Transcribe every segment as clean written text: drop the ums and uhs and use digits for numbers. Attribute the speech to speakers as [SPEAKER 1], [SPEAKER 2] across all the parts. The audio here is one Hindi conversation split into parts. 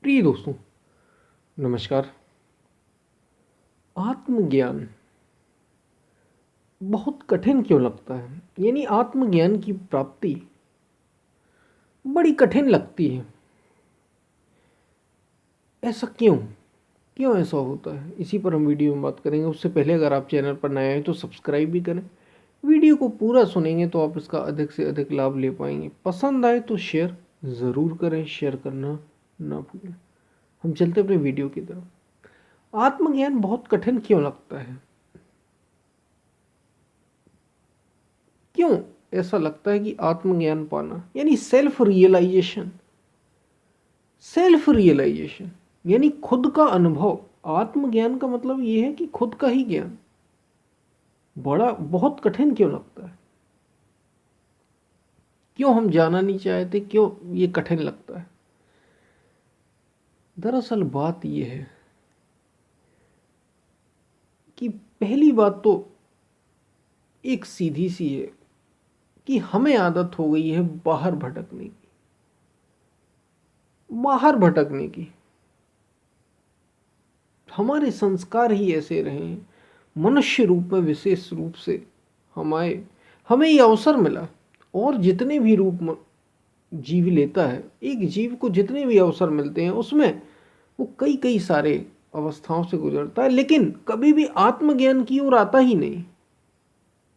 [SPEAKER 1] प्रिय दोस्तों, नमस्कार। आत्मज्ञान बहुत कठिन क्यों लगता है? यानी आत्मज्ञान की प्राप्ति बड़ी कठिन लगती है। ऐसा क्यों? क्यों ऐसा होता है? इसी पर हम वीडियो में बात करेंगे। उससे पहले अगर आप चैनल पर नए हैं तो सब्सक्राइब भी करें। वीडियो को पूरा सुनेंगे तो आप इसका अधिक से अधिक लाभ ले पाएंगे। पसंद आए तो शेयर ज़रूर करें, शेयर करना ना भूलें। हम चलते अपने वीडियो की तरफ। आत्मज्ञान बहुत कठिन क्यों लगता है? क्यों ऐसा लगता है कि आत्मज्ञान पाना यानी सेल्फ रियलाइजेशन यानी खुद का अनुभव। आत्मज्ञान का मतलब यह है कि खुद का ही ज्ञान बड़ा बहुत कठिन क्यों लगता है? क्यों हम जाना नहीं चाहते? क्यों ये कठिन लगता है? दरअसल बात यह है कि पहली बात तो एक सीधी सी है कि हमें आदत हो गई है बाहर भटकने की। हमारे संस्कार ही ऐसे रहे हैं। मनुष्य रूप में विशेष रूप से हमारे हमें ये अवसर मिला। और जितने भी रूप जीव लेता है, एक जीव को जितने भी अवसर मिलते हैं उसमें वो कई कई सारे अवस्थाओं से गुजरता है, लेकिन कभी भी आत्मज्ञान की ओर आता ही नहीं।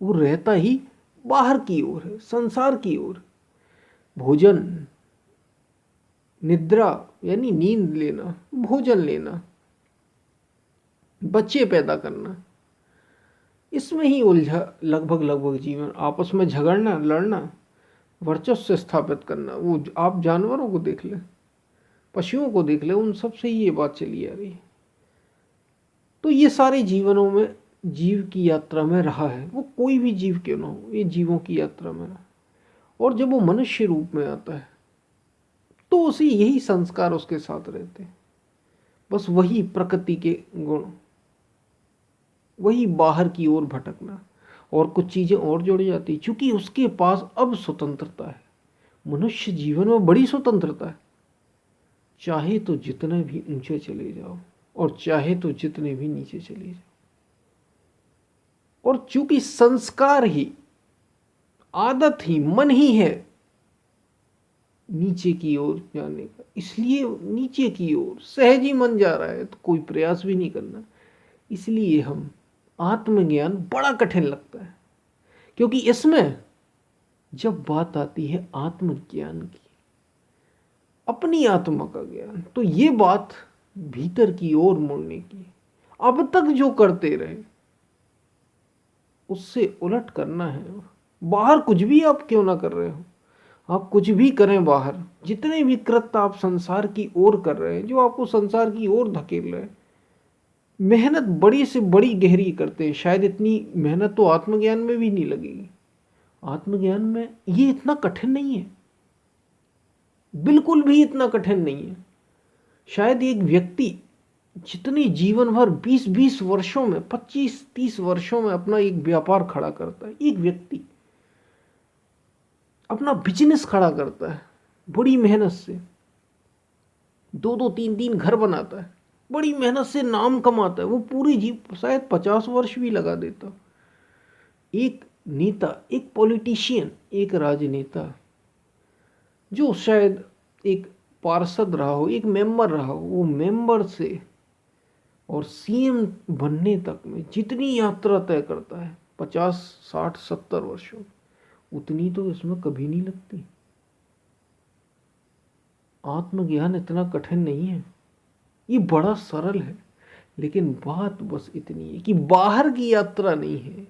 [SPEAKER 1] वो रहता ही बाहर की ओर है, संसार की ओर। भोजन, निद्रा यानी नींद लेना, भोजन लेना, बच्चे पैदा करना, इसमें ही उलझा लगभग लगभग जीवन। आपस में झगड़ना, लड़ना, वर्चस्व स्थापित करना। वो आप जानवरों को देख लें, पशुओं को देख लें, उन सब से ही ये बात चली आ रही है। तो ये सारे जीवनों में जीव की यात्रा में रहा है। वो कोई भी जीव क्यों ना हो, ये जीवों की यात्रा में रहा। और जब वो मनुष्य रूप में आता है तो उसे यही संस्कार उसके साथ रहते हैं। बस वही प्रकृति के गुण, वही बाहर की ओर भटकना, और कुछ चीजें और जुड़ जाती, क्योंकि उसके पास अब स्वतंत्रता है। मनुष्य जीवन में बड़ी स्वतंत्रता है। चाहे तो जितने भी ऊंचे चले जाओ और चाहे तो जितने भी नीचे चले जाओ। और चूंकि संस्कार ही, आदत ही, मन ही है नीचे की ओर जाने का, इसलिए नीचे की ओर सहज ही मन जा रहा है, तो कोई प्रयास भी नहीं करना। इसलिए हम आत्मज्ञान बड़ा कठिन लगता है, क्योंकि इसमें जब बात आती है आत्मज्ञान की, अपनी आत्मा का ज्ञान, तो ये बात भीतर की ओर मुड़ने की। अब तक जो करते रहे उससे उलट करना है। बाहर कुछ भी आप क्यों ना कर रहे हो, आप कुछ भी करें बाहर, जितने भी कृत्य आप संसार की ओर कर रहे हैं, जो आपको संसार की ओर धकेल रहे हैं, मेहनत बड़ी से बड़ी गहरी करते हैं। शायद इतनी मेहनत तो आत्मज्ञान में भी नहीं लगेगी। आत्मज्ञान में ये इतना कठिन नहीं है, बिल्कुल भी इतना कठिन नहीं है। शायद एक व्यक्ति जितनी जीवन भर 20-20 वर्षों में, 25-30 वर्षों में अपना एक व्यापार खड़ा करता है, एक व्यक्ति अपना बिजनेस खड़ा करता है बड़ी मेहनत से, 2-2 3-3 घर बनाता है, बड़ी मेहनत से नाम कमाता है, वो पूरी जीव शायद 50 वर्ष भी लगा देता। एक नेता, एक पॉलिटिशियन, एक राजनेता जो शायद एक पार्षद रहा हो, एक मेंबर रहा हो, वो मेंबर से और सीएम बनने तक में जितनी यात्रा तय करता है 50-60-70 वर्षों, उतनी तो इसमें कभी नहीं लगती। आत्मज्ञान इतना कठिन नहीं है, ये बड़ा सरल है। लेकिन बात बस इतनी है कि बाहर की यात्रा नहीं है,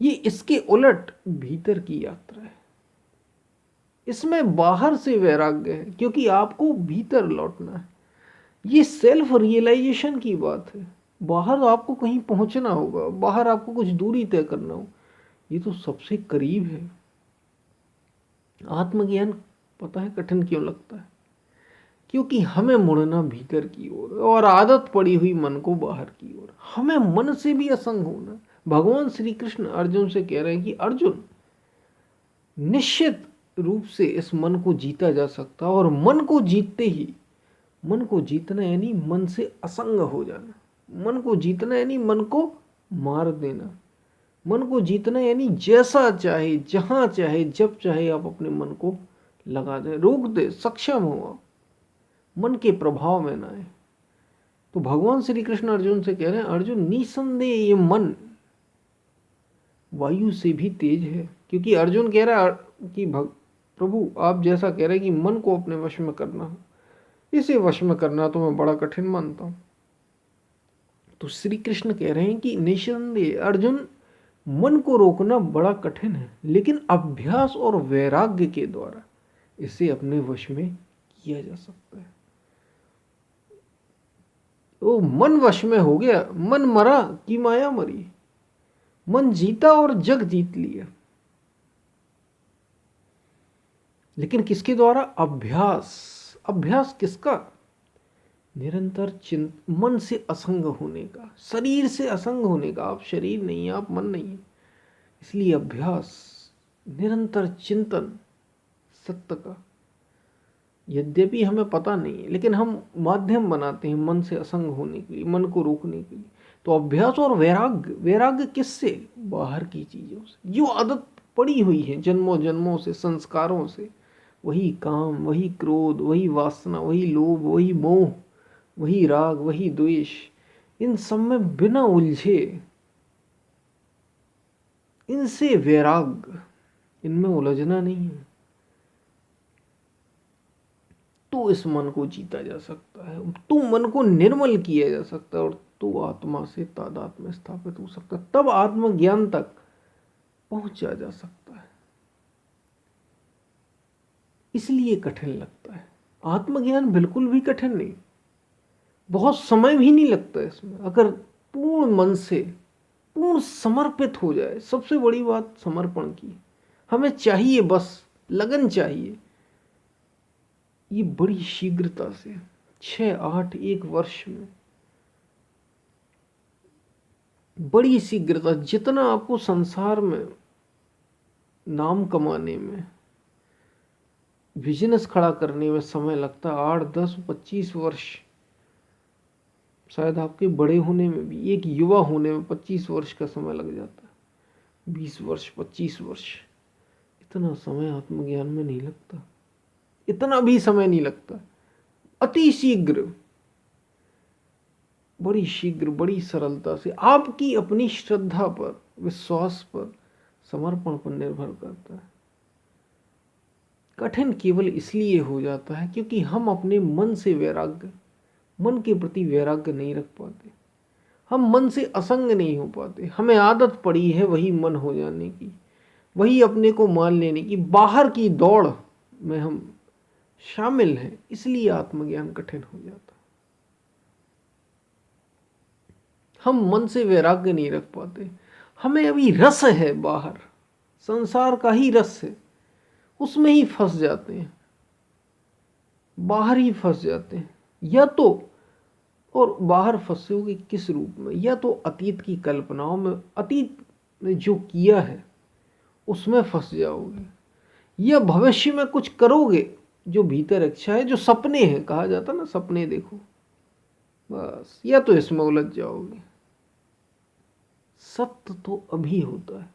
[SPEAKER 1] ये इसके उलट भीतर की यात्रा है। इसमें बाहर से वैराग्य है, क्योंकि आपको भीतर लौटना है। ये सेल्फ रियलाइजेशन की बात है। बाहर आपको कहीं पहुंचना होगा, बाहर आपको कुछ दूरी तय करना हो, ये तो सबसे करीब है। आत्मज्ञान पता है कठिन क्यों लगता है? क्योंकि हमें मुड़ना भीतर की ओर, और आदत पड़ी हुई मन को बाहर की ओर। हमें मन से भी असंग होना। भगवान श्री कृष्ण अर्जुन से कह रहे हैं कि अर्जुन, निश्चित रूप से इस मन को जीता जा सकता, और मन को जीतते ही मन को जीतना यानी मन से असंग हो जाना। मन को जीतना यानी मन को मार देना। मन को जीतना यानी जैसा चाहे, जहाँ चाहे, जब चाहे आप अपने मन को लगा दें, रोक दे, सक्षम हो आप, मन के प्रभाव में ना आए। तो भगवान श्री कृष्ण अर्जुन से कह रहे हैं, अर्जुन निसंदेह ये मन वायु से भी तेज है। क्योंकि अर्जुन कह रहा है कि प्रभु आप जैसा कह रहे हैं कि मन को अपने वश में करना, इसे वश में करना तो मैं बड़ा कठिन मानता हूं। तो श्री कृष्ण कह रहे हैं कि निसंदेह अर्जुन मन को रोकना बड़ा कठिन है, लेकिन अभ्यास और वैराग्य के द्वारा इसे अपने वश में किया जा सकता है। तो मन वश में हो गया, मन मरा कि माया मरी, मन जीता और जग जीत लिया। लेकिन किसके द्वारा? अभ्यास। अभ्यास किसका? निरंतर मन से असंग होने का, शरीर से असंग होने का। आप शरीर नहीं है, आप मन नहीं है, इसलिए अभ्यास, निरंतर चिंतन सत्य का। यद्यपि हमें पता नहीं है, लेकिन हम माध्यम बनाते हैं मन से असंग होने के लिए, मन को रोकने के लिए। तो अभ्यास और वैराग्य। वैराग्य किससे? बाहर की चीजों से, जो आदत पड़ी हुई है जन्मों जन्मों से, संस्कारों से। वही काम, वही क्रोध, वही वासना, वही लोभ, वही मोह, वही राग, वही द्वेष। इन सब में बिना उलझे, इनसे वैराग्य, इनमें उलझना नहीं है, तो इस मन को जीता जा सकता है, तो मन को निर्मल किया जा सकता है, और तो आत्मा से तादात्म्य में स्थापित हो सकता है। तब आत्मज्ञान तक पहुंचा जा सकता है। इसलिए कठिन लगता है आत्मज्ञान, बिल्कुल भी कठिन नहीं, बहुत समय भी नहीं लगता इसमें, अगर पूर्ण मन से, पूर्ण समर्पित हो जाए। सबसे बड़ी बात समर्पण की, हमें चाहिए, बस लगन चाहिए। ये बड़ी शीघ्रता से 6, 8, 1 वर्ष में, बड़ी शीघ्रता। जितना आपको संसार में नाम कमाने में, बिजनेस खड़ा करने में समय लगता है 8, 10, 25 वर्ष, शायद आपके बड़े होने में भी, एक युवा होने में 25 वर्ष का समय लग जाता है, 20 वर्ष, 25 वर्ष। इतना समय आत्मज्ञान में नहीं लगता, इतना भी समय नहीं लगता। अति शीघ्र, बड़ी शीघ्र, बड़ी सरलता से, आपकी अपनी श्रद्धा पर, विश्वास पर, समर्पण पर निर्भर करता है। कठिन केवल इसलिए हो जाता है क्योंकि हम अपने मन से वैराग्य, मन के प्रति वैराग्य नहीं रख पाते, हम मन से असंग नहीं हो पाते। हमें आदत पड़ी है वही मन हो जाने की, वही अपने को मान लेने की, बाहर की दौड़ में हम शामिल हैं, इसलिए आत्मज्ञान कठिन हो जाता। हम मन से वैराग्य नहीं रख पाते, हमें अभी रस है बाहर, संसार का ही रस है, उसमें ही फंस जाते हैं, बाहर ही फंस जाते हैं। या तो, और बाहर फंसे होगे किस रूप में? या तो अतीत की कल्पनाओं में, अतीत ने जो किया है उसमें फंस जाओगे, या भविष्य में कुछ करोगे जो भीतर इच्छा है, जो सपने हैं, कहा जाता ना सपने देखो, बस, या तो इसमें उलझ जाओगे। सत्य तो अभी होता है,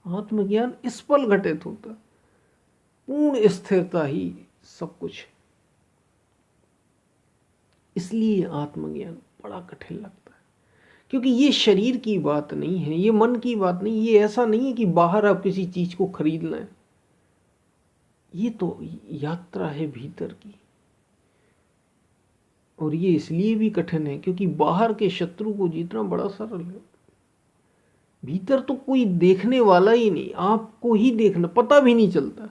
[SPEAKER 1] आत्मज्ञान इस पल घटित होता है, पूर्ण स्थिरता ही सब कुछ है। इसलिए आत्मज्ञान बड़ा कठिन लगता है, क्योंकि ये शरीर की बात नहीं है, ये मन की बात नहीं, ये ऐसा नहीं है कि बाहर आप किसी चीज को खरीदना है, ये तो यात्रा है भीतर की। और ये इसलिए भी कठिन है क्योंकि बाहर के शत्रु को जीतना बड़ा सरल है, भीतर तो कोई देखने वाला ही नहीं, आपको ही देखना, पता भी नहीं चलता,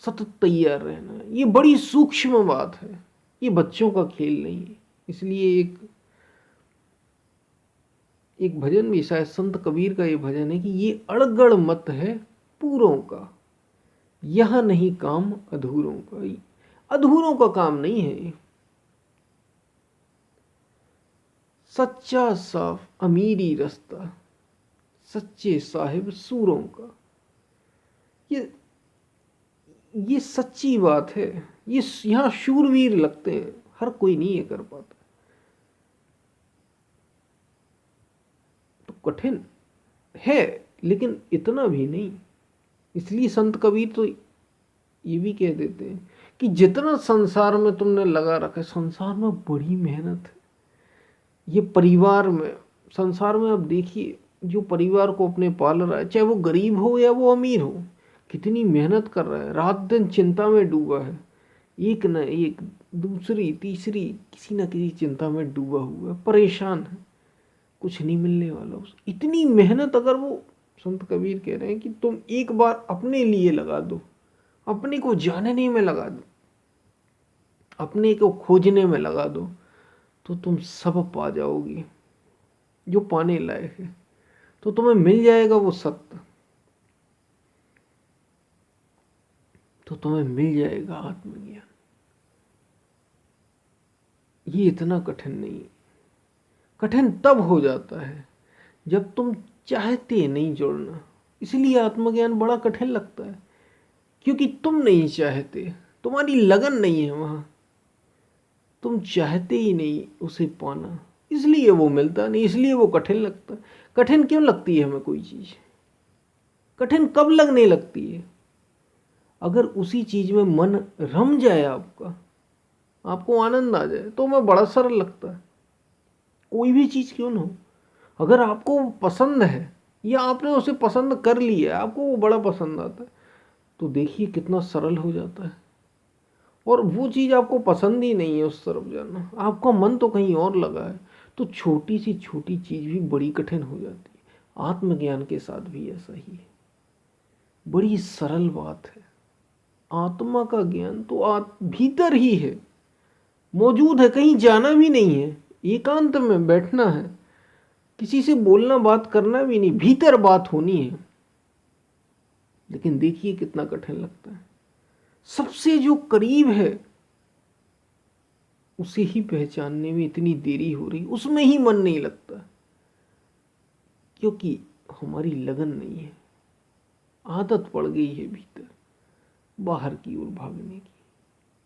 [SPEAKER 1] सतत तैयार रहना। ये बड़ी सूक्ष्म बात है, ये बच्चों का खेल नहीं है। इसलिए एक भजन भी, शायद संत कबीर का ये भजन है कि ये अड़गड़ मत है पूरों का, यह नहीं काम अधूरों का। अधूरों का काम नहीं है, सच्चा साफ अमीरी रास्ता, सच्चे साहिब सूरों का। ये सच्ची बात है। ये यहाँ शूरवीर लगते हैं, हर कोई नहीं ये कर पाता। तो कठिन है, लेकिन इतना भी नहीं। इसलिए संत कबीर तो ये भी कह देते हैं कि जितना संसार में तुमने लगा रखा है, संसार में बड़ी मेहनत है। ये परिवार में, संसार में आप देखिए, जो परिवार को अपने पाल रहा है, चाहे वो गरीब हो या वो अमीर हो, कितनी मेहनत कर रहा है, रात दिन चिंता में डूबा है, एक न एक, दूसरी तीसरी, किसी न किसी चिंता में डूबा हुआ है, परेशान है, कुछ नहीं मिलने वाला उस इतनी मेहनत। अगर वो, संत कबीर कह रहे हैं कि तुम एक बार अपने लिए लगा दो, अपने को जानने में लगा दो, अपने को खोजने में लगा दो, तो तुम सब पा जाओगी जो पाने लायक है। तो तुम्हें मिल जाएगा वो सत्य, तो तुम्हें मिल जाएगा आत्मज्ञान। ये इतना कठिन नहीं है। कठिन तब हो जाता है जब तुम चाहते नहीं जुड़ना। इसलिए आत्मज्ञान बड़ा कठिन लगता है, क्योंकि तुम नहीं चाहते, तुम्हारी लगन नहीं है वहां, तुम चाहते ही नहीं उसे पाना, इसलिए वो मिलता नहीं, इसलिए वो कठिन लगता है। कठिन क्यों लगती है हमें कोई चीज? कठिन कब लगने लगती है? अगर उसी चीज में मन रम जाए आपका, आपको आनंद आ जाए, तो मैं बड़ा सरल लगता है। कोई भी चीज क्यों ना हो, अगर आपको वो पसंद है या आपने उसे पसंद कर लिया, आपको वो बड़ा पसंद आता है, तो देखिए कितना सरल हो जाता है। और वो चीज़ आपको पसंद ही नहीं है उस तरफ जाना, आपका मन तो कहीं और लगा है, तो छोटी सी छोटी चीज़ भी बड़ी कठिन हो जाती है। आत्मज्ञान के साथ भी ऐसा ही है, बड़ी सरल बात है। आत्मा का ज्ञान तो भीतर ही है, मौजूद है, कहीं जाना भी नहीं है, एकांत में बैठना है, किसी से बोलना बात करना भी नहीं, भीतर बात होनी है। लेकिन देखिए कितना कठिन लगता है। सबसे जो करीब है उसे ही पहचानने में इतनी देरी हो रही, उसमें ही मन नहीं लगता, क्योंकि हमारी लगन नहीं है, आदत पड़ गई है भीतर बाहर की ओर भागने की,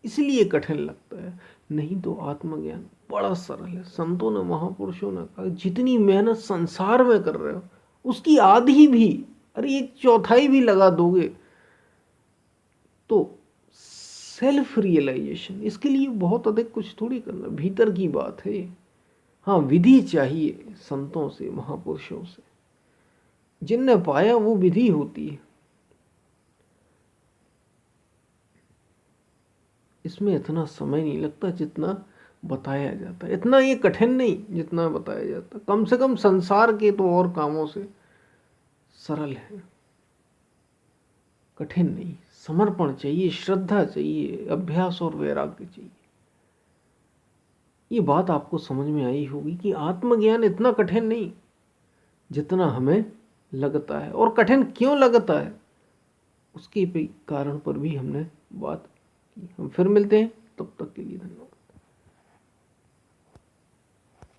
[SPEAKER 1] इसलिए कठिन लगता है। नहीं तो आत्मज्ञान बड़ा सरल है। संतों ने, महापुरुषों ने कहा, जितनी मेहनत संसार में कर रहे हो उसकी आधी भी, अरे एक चौथाई भी लगा दोगे तो सेल्फ रियलाइजेशन, इसके लिए बहुत अधिक कुछ थोड़ी करना, भीतर की बात है। हाँ, विधि चाहिए संतों से, महापुरुषों से, जिनने पाया वो विधि होती है। इसमें इतना समय नहीं लगता जितना बताया जाता है, इतना ये कठिन नहीं जितना बताया जाता। कम से कम संसार के तो और कामों से सरल है, कठिन नहीं। समर्पण चाहिए, श्रद्धा चाहिए, अभ्यास और वैराग्य चाहिए। ये बात आपको समझ में आई होगी कि आत्मज्ञान इतना कठिन नहीं जितना हमें लगता है। और कठिन क्यों लगता है उसके कारण पर भी हमने बात की। हम फिर मिलते हैं, तब तक के लिए धन्यवाद।